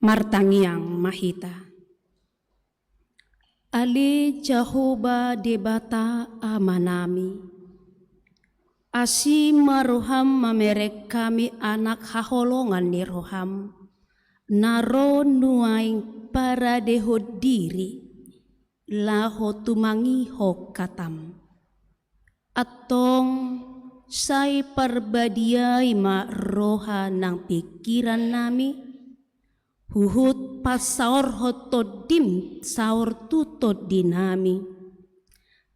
Martangiang mahita. Ali Jehovah debata amanami. Asi maroham mamerek kami anak haholongan ni roham. Naro nuaing para dehod diri. Laho tumangi ho katam. Atong say parbadiay ma roha ng pikiran nami. Huhut pasaor hotodim saor tutod dinami.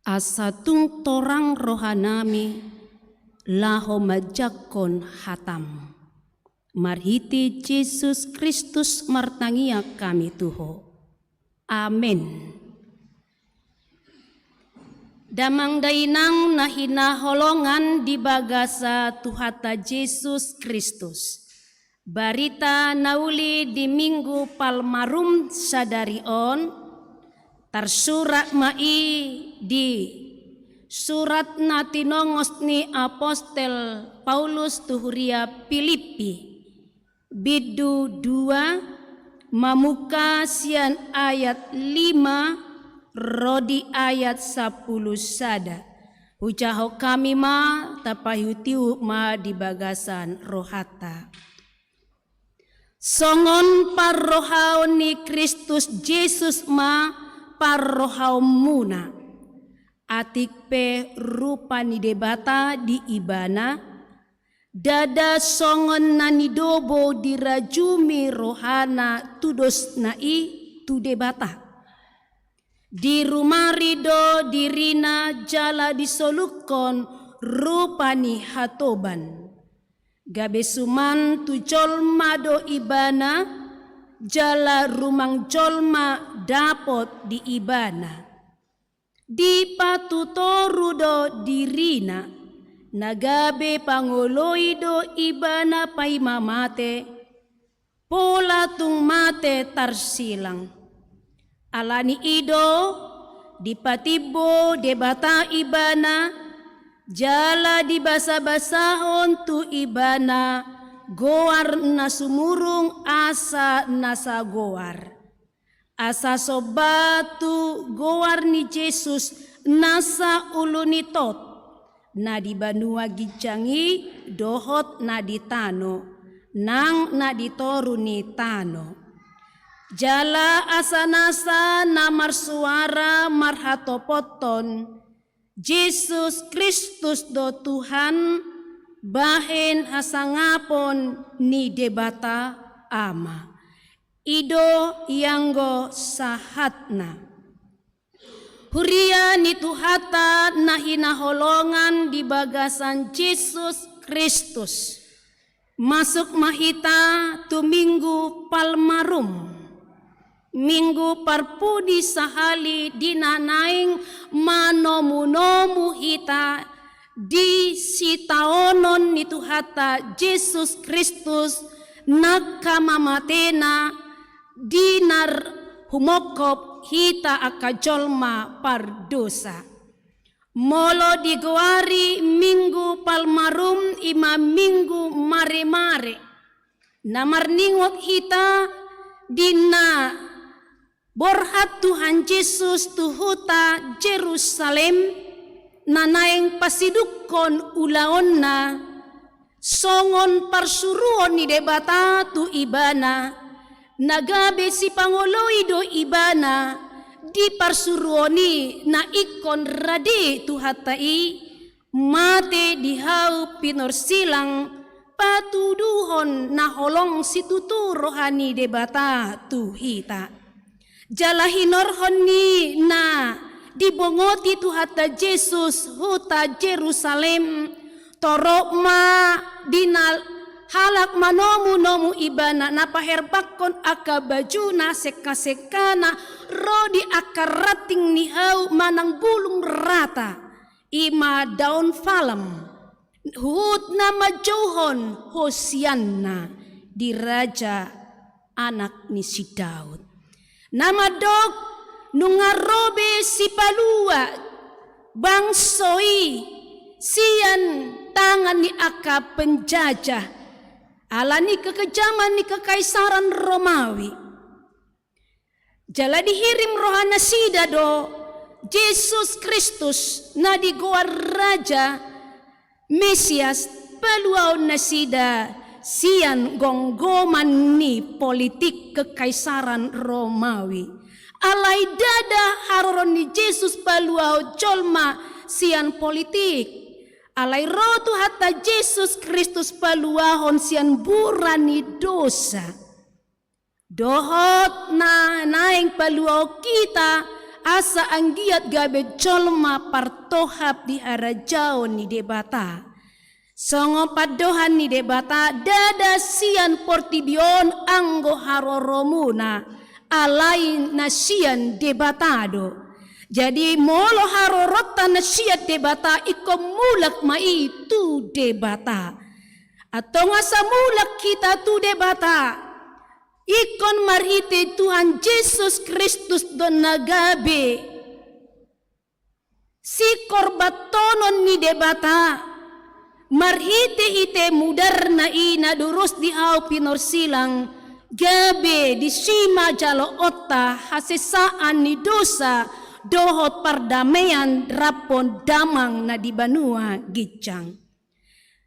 Asatung torang rohanami laho majakon hatam. Marhiti Jesus Kristus martangia kami tuho. Amen. Damang dainang nahinaholongan di bagasa Tuhata Jesus Kristus. Barita nauli di Minggu Palmarum sadarion tersurat mai di surat natinongos ni Apostel Paulus tuhuria Filipi bidu 2 mamuka sian ayat 5 rodi ayat 10 sada. Ucaho kami ma tapayutiu ma di bagasan rohata. Songon parrohao ni Kristus Jesus ma parrohao muna. Atik pe rupa ni debata di ibana. Dada songon nanidobo dirajumi rohana tudos nai tu debata. Di rumarido dirina jala disolukon rupa ni hatoban. Gabesuman tu jolma do ibana jala rumang jolma dapot di ibana. Di patutoru do dirina nagabe pangoloi do ibana paimamate pola tung mate tarsilang. Alani ido di patibo debata ibana jala di basa-basahon tu ibana goar na sumurung asa nasa goar. Asa sobatu goar ni Jesus nasa ulunitot. Na di banua gicangi dohot na di tano. Nang na di toru ni tano. Jala asa nasa na marsuara marhatopoton. Jesus Kristus do Tuhan bahen asangapon ni debata ama. Ido yanggo sahatna. Huria ni Tuhata na hinaholongan di bagasan Jesus Kristus. Masuk mahita tu Minggu Palmarum. Minggu parpudi sahali dinanaing manomu-nomu hita di sitaonon ni Tuhata Jesus Kristus nakamamatena dinar humokop hita akajolma pardosa. Molo digoari Minggu Palmarum ima Minggu mare-mare. Namarningot hita dina borhat Tuhan Yesus tuhuta Jerusalem nanaeng pasidukon ulaonna songon parsuruon ni debata tu ibana nagabe si pangoloi do ibana di parsuruoni na ikon radi tuhatai mate dihau pinorsilang patuduhon na holong situtu rohani debata tu hita. Jalahinorhon ni na dibongoti Tuhata Jesus huta Jerusalem torok ma dinal halak manomu-nomu ibana napaherbakon aka baju na seka-sekana rodi akarating nihau manang bulung rata ima daun falam hut na majohon Hosianna di raja anak ni si Daud. Nama dog nungarobe si palua bangsoi sian tangan ni aka penjajah ala ni kekejaman ni kekaisaran Romawi. Jala dihirim rohana sida do Yesus Kristus na digawar Raja Mesias peluau na sida sian gonggoman ni politik kekaisaran Romawi. Alai dada haroron ni Yesus peluau jolma sian politik. Alai rotu hatta Yesus Kristus peluahon sian burani dosa. Dohot na naing peluau kita asa anggiat gabe jolma partohap di harajao ni debata. Songo padohan ni debata dada sian portibion anggo haroromuna alain nasian debatado. Jadi molo harorota nasiat debata iko mulak mai tu debata. Atau ngasa mulak kita tu debata. Ikon marite Tuhan Yesus Kristus don nagabe. Si korbatonon ni debata. Marite ite mudarna ina durus di au pinor silang. Gabe di sima jalo otta hasesaan ni dosa. Dohot pardamaian rapon damang na di banua gicang.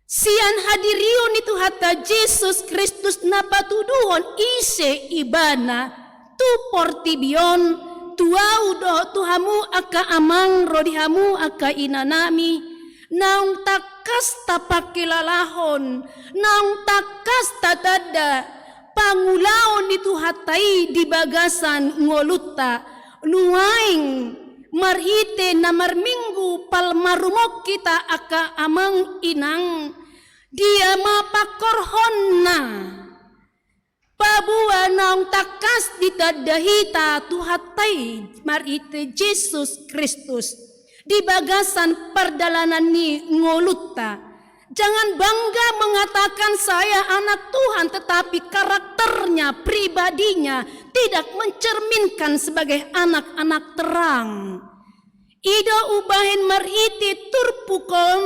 Sian hadirion itu hatta Yesus Kristus na patuduhon ise ibana tu portibion tuau do tuhamu aka amang rodihamu aka inanami naung takas tapakilalahon naung takas tatada pangulaon itu hatai di bagasan ngolutta nuaing marhite na marminggu palmarumok kita aka amang inang dia mapakorhon na pabuwa naong takas ditadahita tuhatay marhite Yesus Kristus di bagasan perdalanan ni ngolutta. Jangan bangga mengatakan saya anak Tuhan tetapi karakternya, pribadinya tidak mencerminkan sebagai anak-anak terang. Ida ubahin marhiti turpukong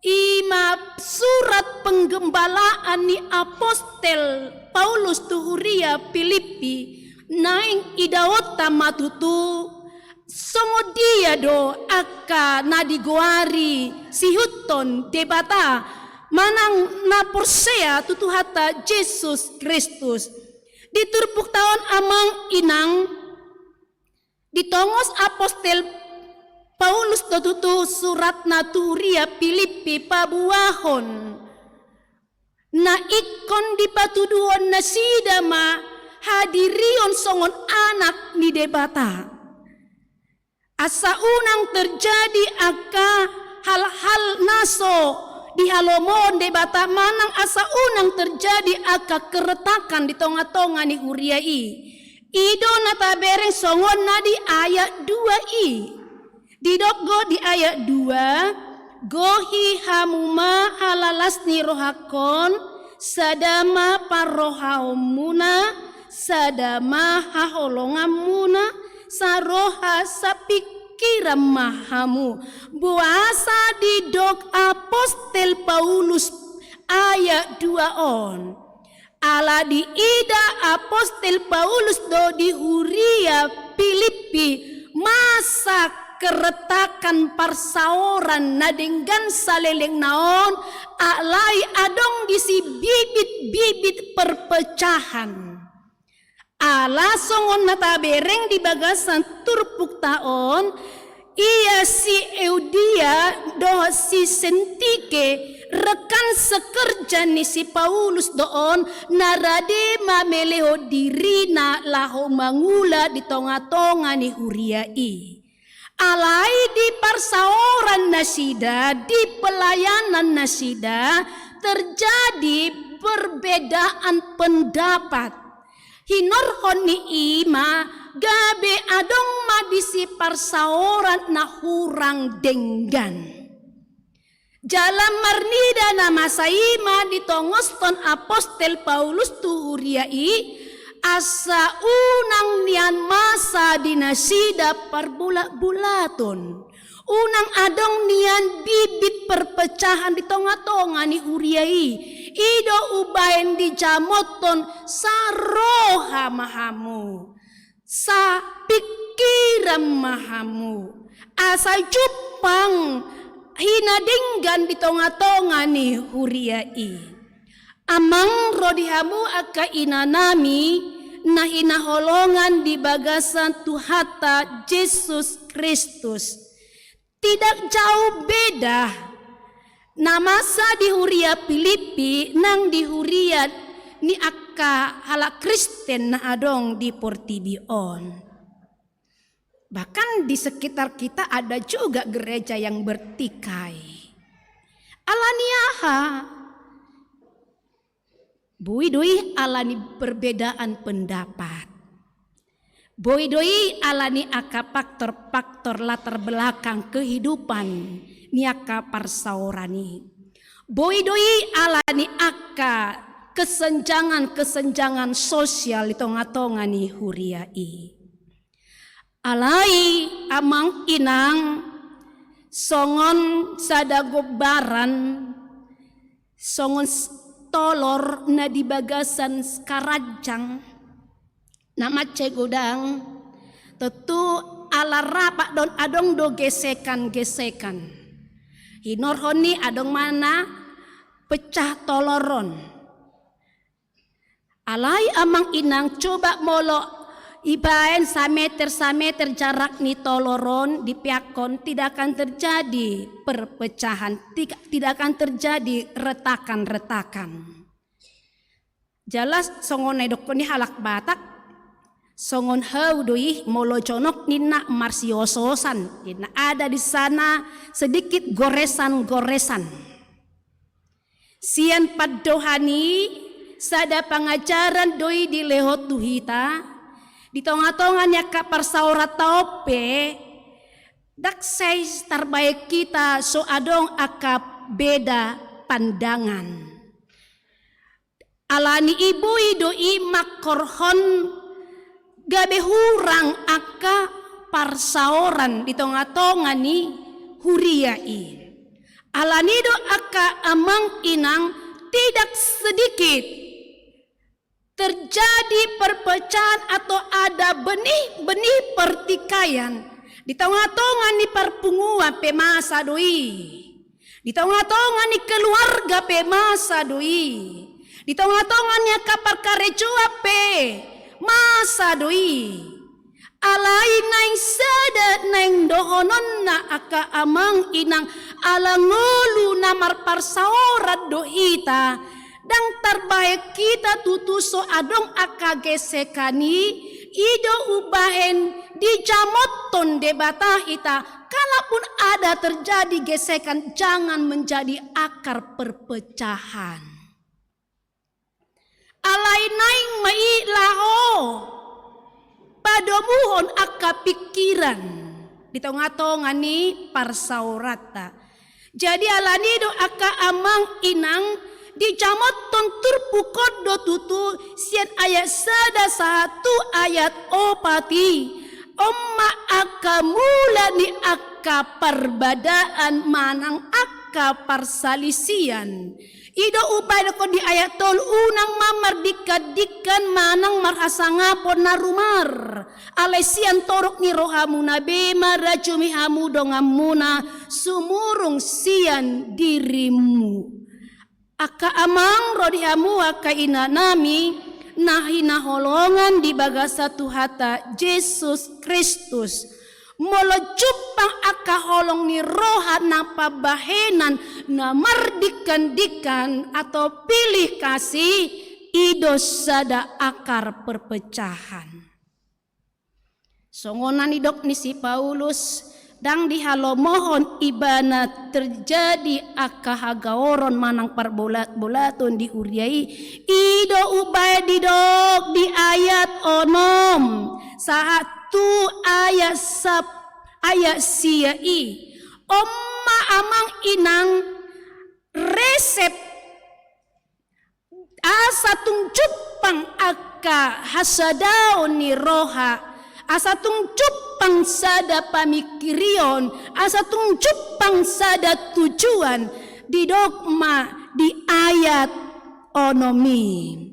ima surat penggembalaan ni apostel Paulus tuhuria Filipi naing idawota matutu songo dia do aka nadigoari sihuton debata manang naporsea tutuhata Yesus Kristus diturpuk taon amang inang ditongos apostel Paulus tutu surat naturia Filipi pabuahon na ikon dipatuduhon na sidama hadirion songon anak ni debata. Asa unang terjadi aka hal-hal naso di halomon debata manang asa unang terjadi aka keretakan di tonga-tonga ni huriai. Ido natabereng songon na di ayat 2i. Didokgo di ayat 2 gohi hamuma halalas ni rohakon sadama parrohaumuna sadama haholongamuna saroha sapikiram mahamu buasa di dok apostel Paulus ayat 2 on ala di ida apostel Paulus do di huria Filipi masa keretakan parsaoran nadenggan saleleng naon alai adong disi bibit-bibit perpecahan. Ala songon natabereng di bagasan turpuk taon ia si Eudia do si Sentike rekan sekerja ni si Paulus doon narade mameleho diri na laho mangula di tonga-tonga ni huriai. Alai di parsaoran nasida di pelayanan nasida terjadi perbedaan pendapat. Hinorhon ni ima gabe adong madisi parsaoran na hurang denggan. Jalam marnida na masaima ditongoston apostel Paulus tuhuriai asa unang nian masa dinasida parbula-bulaton. unang adong nian bibit perpecahan di tonga-tonga ni huriai. Ido ubaen di jamoton sa roha mahamu, sa pikiran mahamu, asal jupang hinadinggan di tonga-tonga ni huriai. Amang rodihamu aka inanami na hinaholongan di bagasan Tuhata Yesus Kristus. Tidak jauh beda na masa di huria Filipi nang di huria ni aka hala Kristen na adong di Portibion. Bahkan di sekitar kita ada juga gereja yang bertikai. Alaniaha buidoi alani perbedaan pendapat. Boidoi alani aka faktor-faktor latar belakang kehidupan niaka parsaorani. Boidoi alani aka kesenjangan sosial di tonga-tonga ni huriai. Alai amang inang songon sadagobaran, songon tolor na di bagasan Karajang nama cegodang tentu ala rapak don adong do gesekan hinorhoni adong mana pecah toloron. Alai amang inang coba molo ibaen sameter jarak ni toloron di piakon, tidak akan terjadi perpecahan, tidak akan terjadi retakan. Jelas songon edokoni halak Batak, songon haudoi molo conok nina marsiososan, nina ada di sana sedikit goresan. Sian padohani sada pengajaran doi di lehot tuhita. Di tonga-tonga nya kapar saura taope daksai terbaik kita so adong akap beda pandangan. Alani ibu idoi makorhon gabe hurang aka parsauran di tonga-tonga ni huriai. Alani do aka amang inang tidak sedikit terjadi perpecahan atau ada benih pertikaian di tengah-tengah ni perpungua pemasa doi, di tengah-tengah ni keluarga pemasa doi, di tengah-tengah ni kapar karejua pe masa doi. Alai naing sada naing dohonon na aka amang inang alangolu namar parsaorat dohita. Dan terbaik kita tutuso adong aka gesekani ido ubahen di jamoton debata ita. Kalaupun ada terjadi gesekan, jangan menjadi akar perpecahan. Alai naing mai laho padomuhon aka pikiran di tengah-tengah ni parsaurata. Jadi alani do aka amang inang di jamoton turpukod do tutu sian ayat sada satu ayat opati omma aka mula ni aka perbedaan manang aka parsalisian ido upaya ko di ayat tol unang mamar dikadikan manang marhasangapon na rumar alesian torok ni rohamu na bema rajumi hamu dongamuna sumurung sian dirimu. Aka amang rodihamu aka inanami nahina holongan di bagasa Tuhata Yesus Kristus molo jupang aka holong ni roha na pabahenan na mardikan atau pilih kasih ido sada akar perpecahan. Songonan idok ni si Paulus dang dihalomohon ibana terjadi akahagaoron manang parbolat-bolaton di huriai ido ubay didok di ayat onom satu ayat siai omma amang inang resep asatung jupang aka hasadaon ni roha asatung jupang pangsada pamikirion asa tungcup pangsada tujuan di dogma di ayat onomi.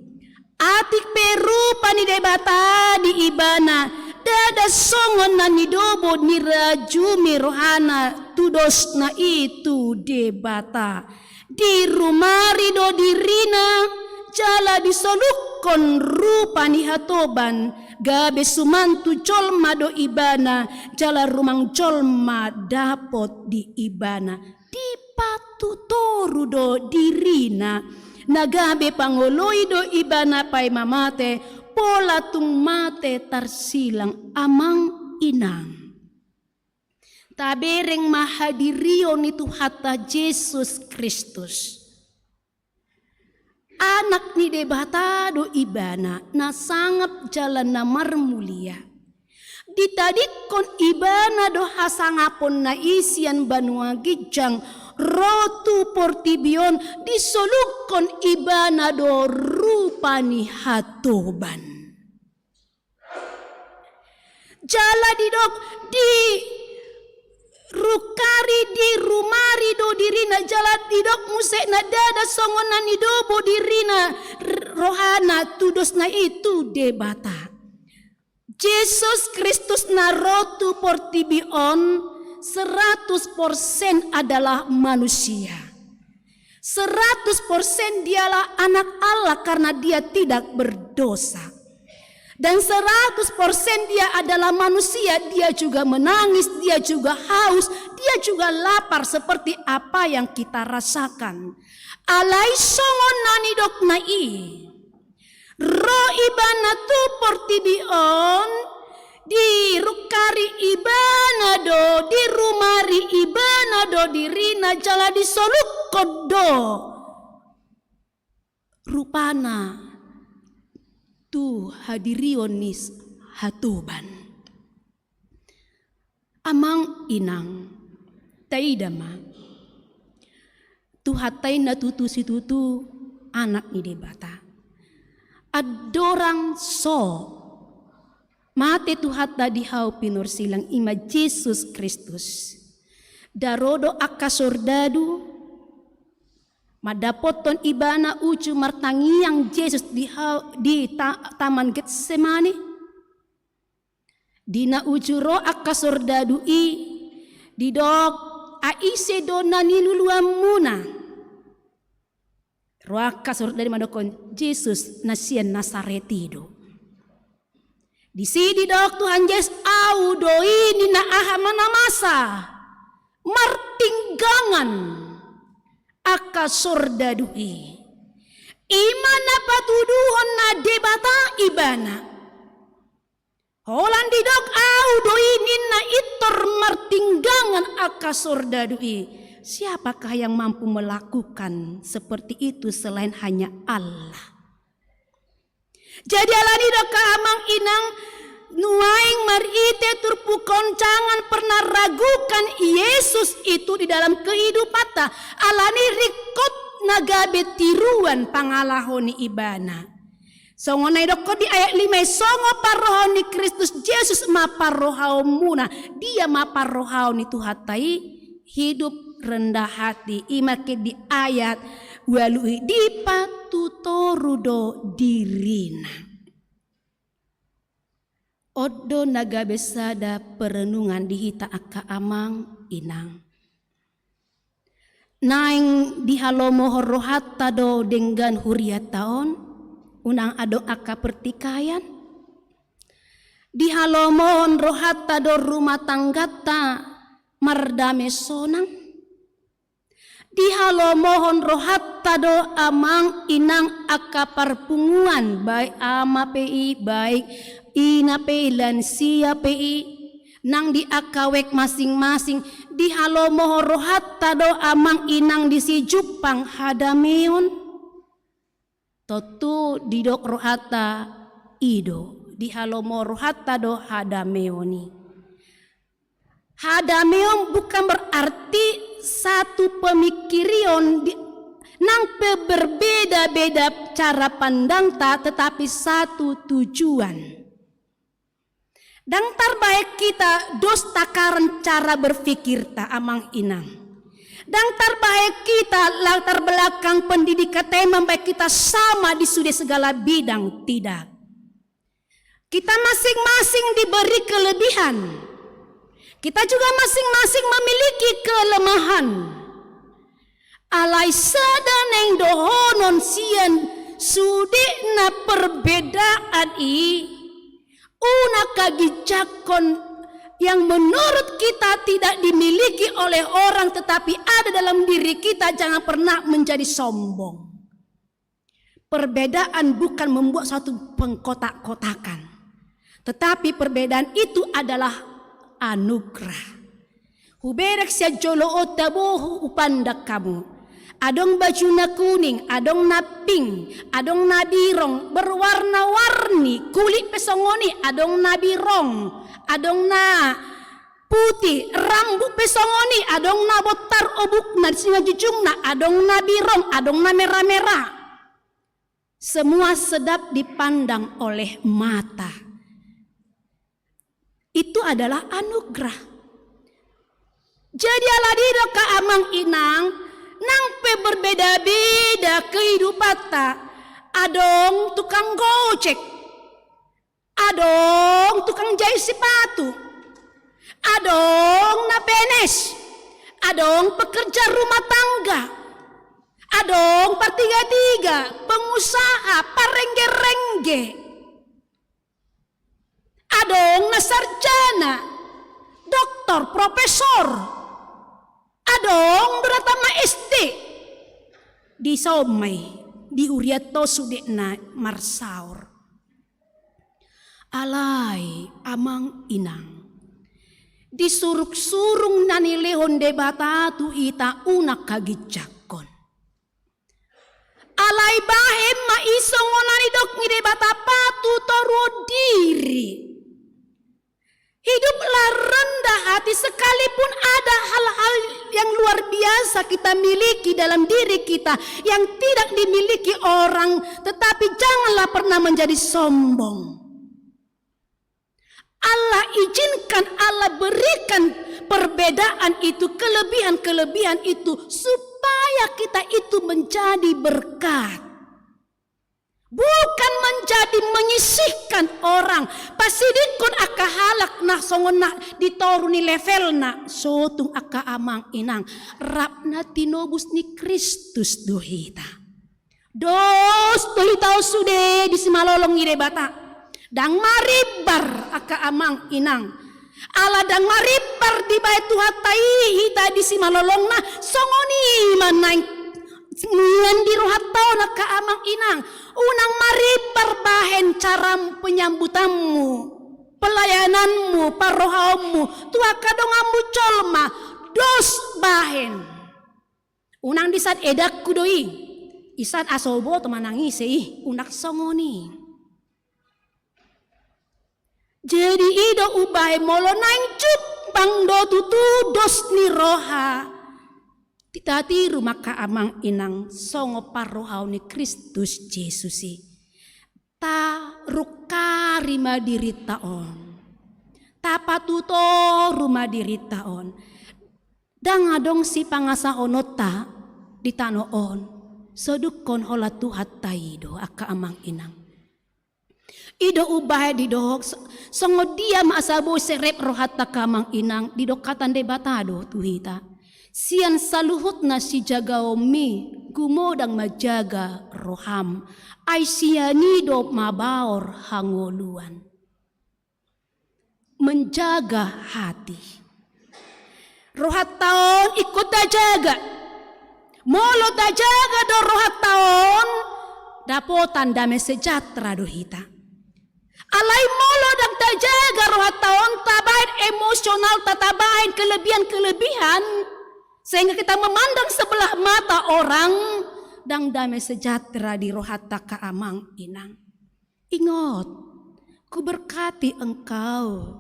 Atik peru pani debata di ibana dada songon na nidobo ni raju mirohana tudos na itu debata di rumari do dirina jala disolukon rupa ni hatoban gabe sumantu colma do ibana jala rumang colma dapot di ibana di patutoru do dirina nagabe pangoloy do ibana pay mamate pola tung mate tarsilang amang inang tabereng mahadirion itu hatta Yesus Kristus anak ni debata do ibana na sangap jalan na marmulia ditadikon ibana do hasangapon na isian banua gijang rotu portibion disolukon ibana do rupani hatoban jala didok di rukari di rumari do dirina jala didok musek na dada songon na nidobo dirina rohana tudos na itu debata Yesus Kristus na rotu portibion 100% adalah manusia. 100% dialah anak Allah karena dia tidak berdosa. Dan 100% dia adalah manusia, dia juga menangis, dia juga haus, dia juga lapar seperti apa yang kita rasakan. Alai songon nani dok nai. Ro ibana tu portibion di rukari ibana do di rumari ibana do dirina jala disoluk kodo rupana tu hadirionis hatuban amang inang taidama tu hatai na tutu si tutu anak ni debata adorang so mate tu hatta dihau pinur silang ima Yesus Kristus. Darodo akka sordadu madapoton ibana ucu martangiang Yesus dihau di taman Getsemani. Dina ucu ro akka sordadu didok aise dona niluluam muna. Ro akka sordadu madokon Yesus nasian Nasaretido. Di sini dok Tuhan Yesus au do ini na aha manamasa martinggangan aka sordadui imana patuduhon na debata ibana holan di dok au do ini na itor martinggangan aka sordadui siapakah yang mampu melakukan seperti itu selain hanya Allah. Jadi alani doka amang inang nuaing marite turpu koncangan pernah ragukan Yesus itu di dalam kehidupan ta alani rikot nagabe tiruan pangalahoni ibana. Songonai doko di ayat 5 songo parohoni Kristus Yesus maparohau muna dia maparohau ni tuhatai hidup rendah hati imake di ayat walui dipatutorudo dirina. Odo naga besada perenungan dihita aka amang inang. Naing dihalomo rohata do dengan huriat taon unang ado aka pertikaian. Dihalomo rohata do rumah tanggata mardame sonang. Dihalo mohon rohatta do amang inang aka parpunguan baik ama PI baik ina PI lansia PI nang di akawek masing-masing dihalo mohon rohatta do amang inang di si Jupang hadameon totu didok rohatta ido dihalo mohon rohatta do hadameoni. Hadameon bukan berarti satu pemikirion nang berbeda-beda cara pandang tetapi satu tujuan. Dan terbaik kita dos takaran cara berpikir ta amang inang. Dan terbaik kita latar belakang pendidikan tema baik kita sama di sudut segala bidang tidak. Kita masing-masing diberi kelebihan. Kita juga masing-masing memiliki kelemahan. Alai sadaneng dohonon sian sudikna perbedaan una kagijakon yang menurut kita tidak dimiliki oleh orang tetapi ada dalam diri kita, jangan pernah menjadi sombong. Perbedaan bukan membuat suatu pengkotak-kotakan, tetapi perbedaan itu adalah anugerah. Huberek sia jolo otabohu upandak kamu. Adong bajuna kuning, adong na pink, adong na birong, berwarna-warni, kulit pesongoni, adong na birong, adong na putih, rambut pesongoni, adong na botar obuk na singa jujung na, adong na birong, adong na merah-merah. Semua sedap dipandang oleh mata. Itu adalah anugerah. Jadi ala dida ka amang inang, nang pe berbeda-beda kehidupan ta. Adong tukang gojek, adong tukang jahit sepatu, adong na PNS, adong pekerja rumah tangga, adong pertiga-tiga, pengusaha, parengge-rengge, adong na sarjana, doktor, profesor, adong beratama SD di somai di uriato sudekna marsaur. Alai amang inang disuruk-surung nani lehon debata tu ita unak kagijakon. Alai bahem ma isong onani dok debata patu toru diri. Hiduplah rendah hati sekalipun ada hal-hal yang luar biasa kita miliki dalam diri kita yang tidak dimiliki orang, tetapi janganlah pernah menjadi sombong. Allah izinkan, Allah berikan perbedaan itu, kelebihan-kelebihan itu supaya kita itu menjadi berkat. Bukan menjadi menyisihkan orang. Pasidikun aka halak na songon na ditoruni level na sotung aka amang inang rapna tinobus ni Kristus dohita. Dos dohita sude di simalolong ide bata. Dang maribar aka amang inang. Ala dang maribar di bait Tuhatai hita di simalolong na songoni manang nian di rohatau na ka amang inang. Unang maribar bahen cara penyambutanmu, pelayananmu, parohaumu, tua kadongamu colma, dos bahen. Unang disat edak kudoi, isat asobo temanangis unak songoni. Jadi ido ubahe molo nangcut bang do tutu dos ni roha. Titati rumah ka amang inang songo parohau ni Kristus Yesusi. Ta ruka rima diri taon. Ta patuto rumah diri taon. Dang adong si pangasa onota di tanoon. Sodukon hola tuhat taido aka amang inang. Ido ubah di dohok songo dia maasabo serep rohat takamang inang di dokatan de batado tuhita. Sian saluhut na si jagaomi gumodang majaga roham ay sianido mabaor hangoluan. Menjaga hati. Rohat taon ikut tajaga. Molo tajaga do rohat taon dapotan damai sejahtera dohita. Alai molo dan tajaga rohat taon tabain emosional tatabain kelebihan-kelebihan. Sehingga kita memandang sebelah mata orang dan damai sejahtera di rohata ka amang inang. Ingat, ku berkati engkau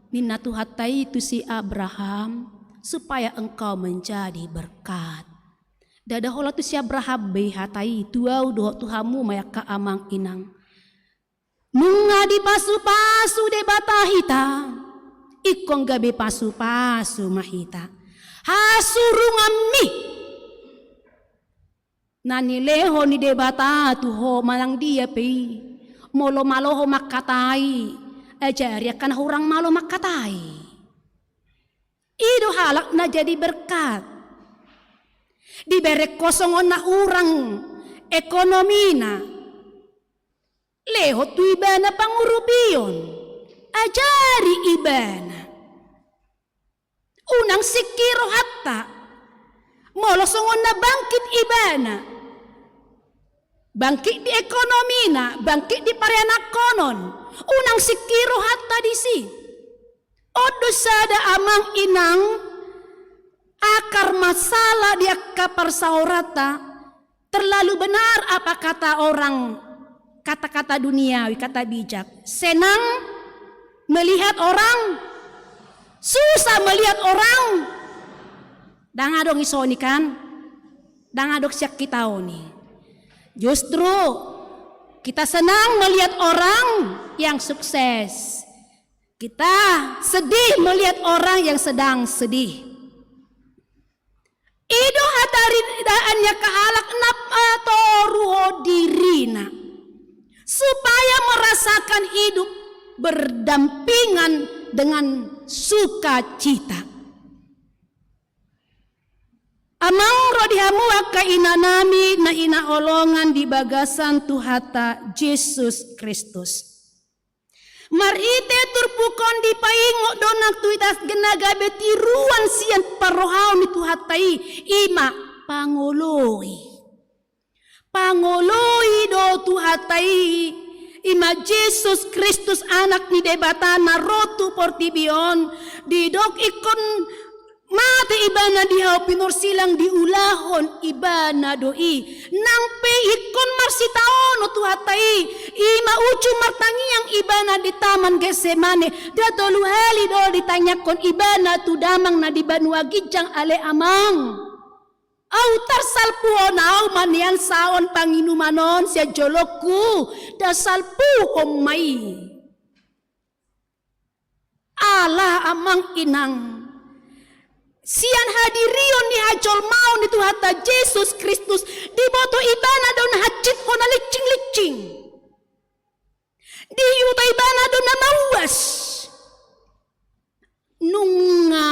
minat Tuhatai itu si Abraham supaya engkau menjadi berkat. Dada hola tu si Abraham behatai tuau doa Tuhamu maya ka amang inang. Nunga di pasu-pasu de batahita, ikong gabi pasu-pasu mahita. Hasurungan mi. Nanileho ni de batatu ho manang dia pi. Molo malo ho makatai. Ajari akan orang malo makatai. Ido halak na jadi berkat. Diberi kosongon na urang ekonomi na. Leho tu ibana pangurupion. Ajari ibana. Unang sikiro hatta. Molo songon na bangkit ibana. Bangkit di ekonomi na. Bangkit di parianak konon. Unang sikiro hatta di si. Odo sada amang inang. Akar masalah dia kaparsaurata. Terlalu benar apa kata orang. Kata-kata duniawi, kata bijak. Senang melihat orang. Susah melihat orang. Dangadong isoni kan. Dangadong siak kita oni. Justru kita senang melihat orang yang sukses. Kita sedih melihat orang yang sedang sedih. Ido hatari daannya kahalak nap atau ruho dirina. Supaya merasakan hidup berdampingan dengan sukacita. Amang rodihamu aka inanami na inaolongan di bagasan Tuhata Yesus Kristus. Marite turpukon di paingo donak tuitas genaga betiruan sian parohaw ni Tuhatai ima pangoloi. Pangoloi do Tuhatai ima Yesus Kristus anak ni debatana rotu portibion didok ikon mati ibana dihaw pinor silang diulahon ibana doi nang pe ikon marsitaon o Tuhatai ima ucu martangiang ibana di taman Getsemane dadolu hali do ditanyakon ibana tu damang na di banua gijang ale amang. Au tarsalpuon au manian saon panginumanon siya joloku dasalpu omay. Allah amang inang. Sian hadirion ni hajol mau ni Tuhata Yesus Kristus di boto ibana don hacit hona licing-licing. Di yuta ibana don na mawas. Nunga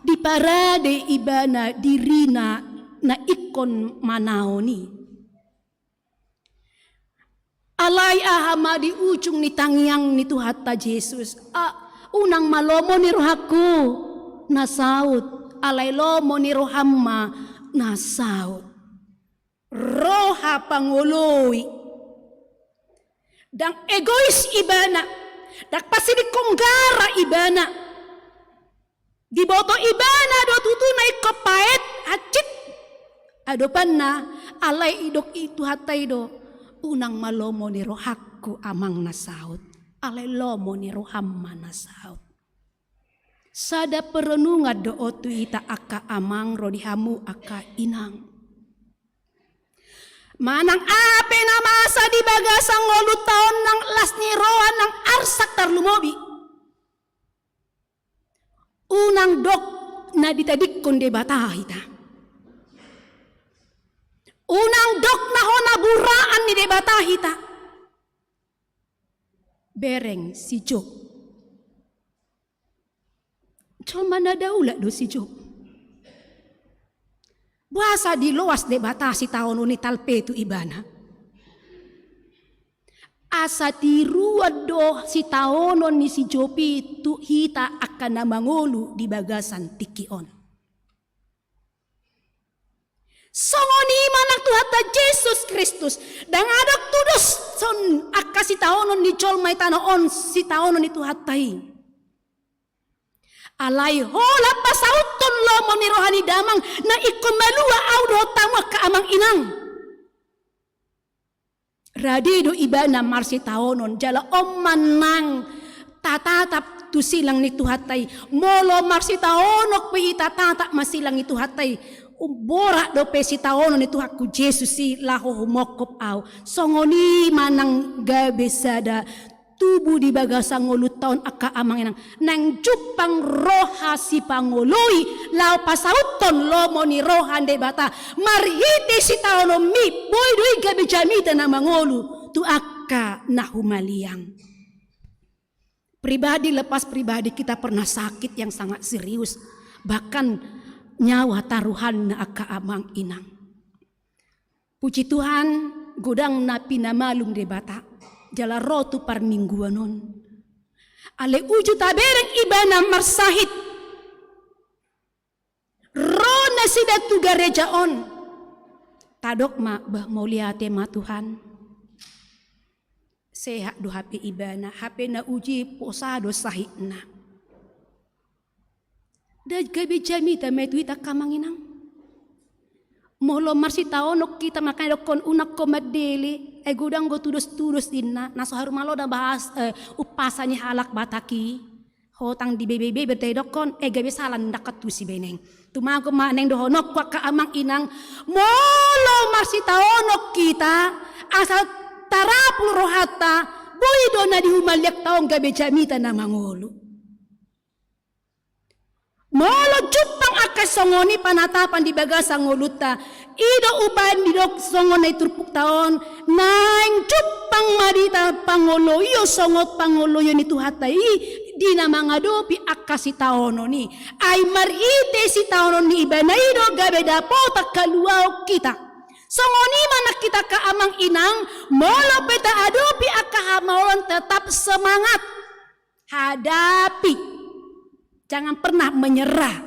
di parade ibana dirina na ikon manaoni. Alay ahama di ujung ni tangiang ni Tuhata Yesus. Unang malomo ni rohaku nasaut. Alay lomo ni rohamma nasaut. Roha pangoloy. Dang egois ibana. Dak pasidikonggara ibana. Diboto ibana do tutunay kapait acit. Adopan na alay idok itu hatay do. Unang malomo ni rohakku amang nasaut. Alay lomo ni rohamma nasaut. Sada perenungan do otu ita aka amang rodihamu aka inang. Manang ape na masa di bagasang ngolu taon ng las ni rohan ng arsak tarlumobi. Unang dok na ditadik kundi batahita. Unang dok na hona buraan ni de batahita. Bereng si Job. Cuma na daula do si Job. Buasa di loas de batasi tahun ni talpe tu ibana. Asa tiruad do si taonon ni si Jopi tu hita akan na mangulu di bagasan tikion. Songoni manang Tuhata Yesus Kristus dan adok tudos son akka si taonon ni Jol may tanoon si taonon ni Tuhatai. Alay hola pasauton lomo ni rohani damang na ikumalua audo tama ka amang inang. Radido ibana marsi taonon jala manang tatatap tu silang ni Tuhatay molo marsi taonok pi tatatap masilang itu hatay borak do pesi taono ni Tuhaku Yesus si laho humokop au songoni manang gabe sada tubuh di bagasa ngolut taon aka amang inang nang jupang roha si pangoloi lao pasauton lomo ni rohan de bata marhite si taono mi boy doi gabe jamita na mangolu tu aka nahumaliang. Pribadi lepas pribadi kita pernah sakit yang sangat serius, bahkan nyawa taruhan na aka amang inang. Puji Tuhan, godang napi na malum de bata, jala rotu par mingguanon. Ale uju tabereng ibana marsahit, rona sida tu garejaon, tadok ma bah mauliate ma Tuhan. Sehat do HP ibana, HP na uji posado sahit na. Dan gabi jamita metuita kamanginang. Molo marsi taonok kita makanya dokon unak komadeli. Gudang go tudus dinna. Naso haru malo da bahas upasanya halak bataki. Hotang di BBB bertay dokon. Gabi salan dakat tu si beneng. Tumago maneng dohonok kwa kaamang inang. Molo marsi taonok kita asal tarapul rohata boy do na di humaliak taong gabi jamita na mangolo. Molo jupang akas songoni panatapan di bagasa ngoluta ido uban di dok songon na iturpuk taon nang jupang madita pangoloyo songot pangoloyo ni tuhatai di na mga dopi akas si taono ni ay marite si taono ni iba na ido gabi dapo takaluaw kita. Songoni mana kita ka amang inang molo peta adopi akahamauan tetap semangat hadapi, jangan pernah menyerah.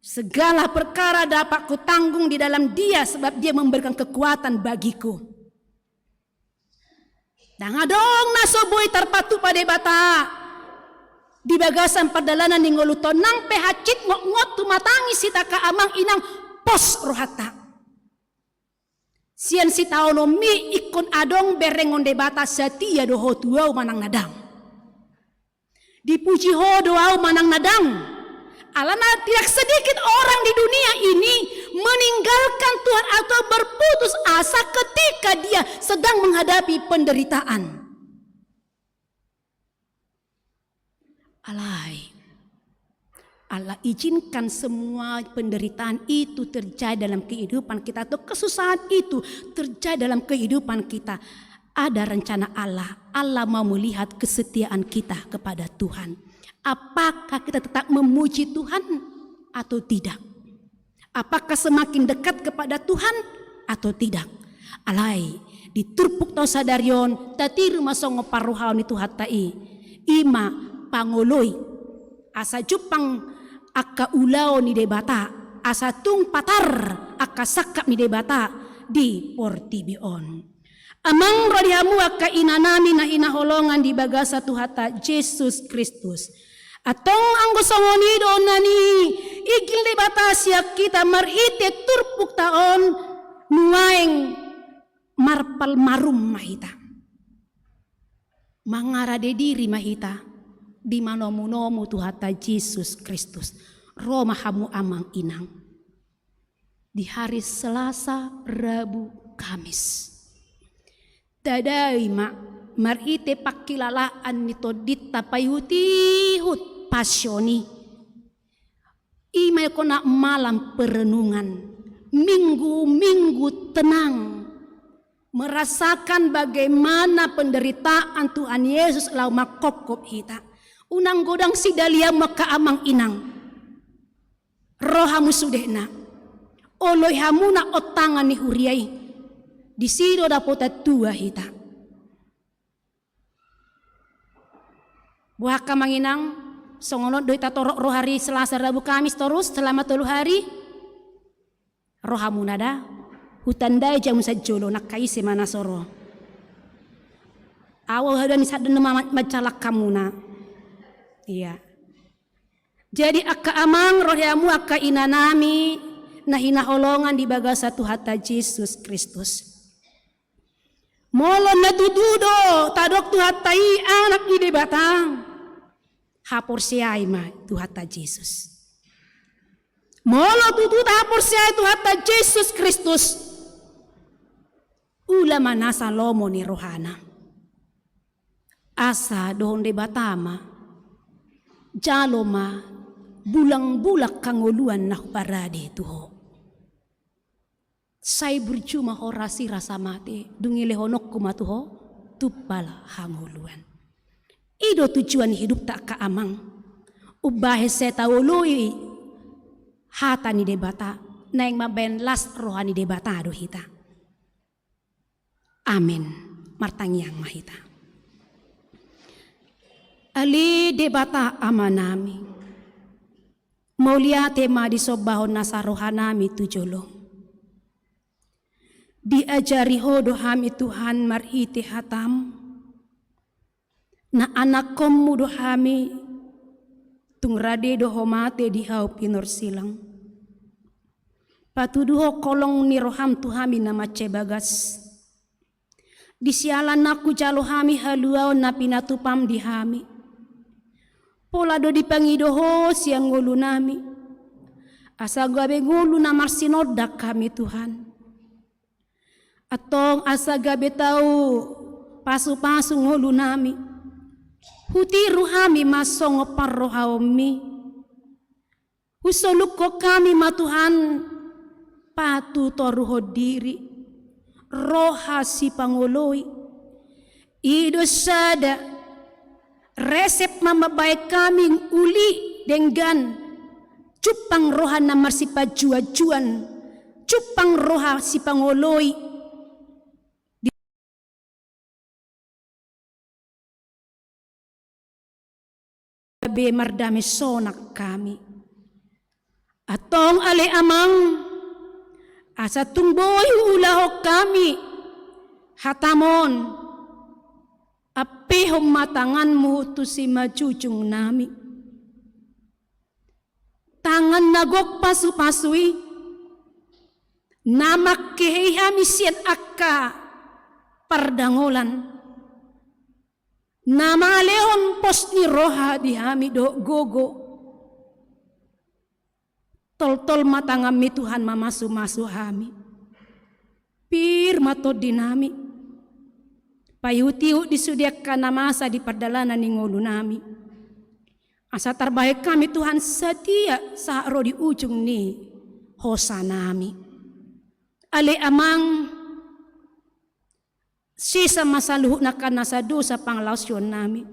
Segala perkara dapat kutanggung di dalam Dia sebab Dia memberikan kekuatan bagiku. Dan adong nasoboi terpatu pada bata di bagasan perdalanan ni ngoluton nang pehacit ngot tumatangi sita ka amang inang pos rohata. Sian si taono mi ikon adong berengon de bata setia doho tuau manang nadang. Dipuji ho doau manang nadang. Alana tidak sedikit orang di dunia ini meninggalkan Tuhan atau berputus asa ketika dia sedang menghadapi penderitaan. Alai. Allah izinkan semua penderitaan itu terjadi dalam kehidupan kita atau kesusahan itu terjadi dalam kehidupan kita. Ada rencana Allah. Allah mau melihat kesetiaan kita kepada Tuhan. Apakah kita tetap memuji Tuhan atau tidak? Apakah semakin dekat kepada Tuhan atau tidak? Alai diturpuk tau sadarion tatiru masongo paruhaw ni Tuhatai. Ima pangoloy asa jupang aka ulao ni debata asa tung patar aka sakap ni debata di portibion. Amang rodihamu aka inanami na inaholongan di bagasa Tuhata Yesus Kristus. Atong anggo songonido nani igil debata siap kita marhite turpuk taon nuaeng marpal marum mahita. Mangarade diri mahita. Di manomu Tuhata Yesus Kristus Roma hamu amang inang di hari Selasa, Rabu, Kamis tadai marite pakilalaan nito dita payuti-hut pasyoni imay ko na malam perenungan minggu-minggu tenang merasakan bagaimana penderitaan Tuhan Yesus lau makokop hita. Unang godang si dalia maka amang inang. Rohamu sudehna. Oloy hamuna otangan ni huriai. Di sido dapota tua hita. Buah kamanginang. Songonot doi tatorok roh hari Selasa Rabu Kamis terus selama 3 hari. Rohamu nada. Hutan dai jamu sajolo nakai semana soro. Awal hadan sadana macalak kamuna. Iya. Jadi aka amang rohyamu aka inanami na hinaholongan di bagasa Tuhata Yesus Kristus. Molon na tududo tadok Tuhatai anak ide batang. Hapor siay ma Tuhata Yesus. Molo tutu tapor siya itu hatta Jesus Kristus. Ulama nasa lomo ni rohana. Asa doon de batama. Jaloma bulang-bulak kanguluan na parade tuho. Say bercuma horasi rasa mati. Dungile honok kumatuho. Tupala hanguluan. Ido tujuan hidup tak kaamang. Ubahe setaului hata ni debata. Naing maben las rohani debata do hita. Amin. Martangyang mahita. Ali debata amanami. Maulia tema di sobahon nasa rohanami tujolo. Diajari hodo hami Tuhan marhiti hatam. Na anak komu do hami tungrade do homate di hau pinor silang. Patuduho kolong ni roham tuhami nama cebagas. Di sialan aku jalo hami haluau na pinatupam di hami. Pola do dipangidoho siang ngulu nami. Asa gabe ngulu na marsinodak kami Tuhan. Atong asa gabe tau pasu-pasu ngulu nami. Hutiru hami masong parrohaomi. Usoluko kami matuhan patu toruho diri. Roha si pangoloi. Ido sada. Resep mamabaik kami uli dengan cupang roha na marsipajuajuan. Cupang roha si pangoloi. Be mardame sonak kami. Atong ale amang asa tungboy ulahok kami. Hatamon apehom matanganmu tu si macucung nami. Tangan nagok pasu-pasui. Namak kehihami sian akka pardangolan. Nama leon pos ni roha di hami do gogo. Tol-tol matangami Tuhan mamasu-masu hami. Pir mato dinami. Payutiu disudiakan namasa di perdalanan ni ngulu nami. Asa terbaik kami Tuhan setia saat roh di ujung ni hosa nami. Ale amang sisa masa luhuk nakan nasa dosa panglausyon nami.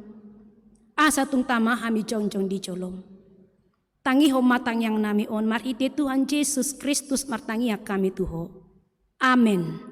Asa tung tama kami jong-jong di colong. Tangi ho matang yang nami on marhite Tuhan Yesus Kristus martangia kami tuho. Amin.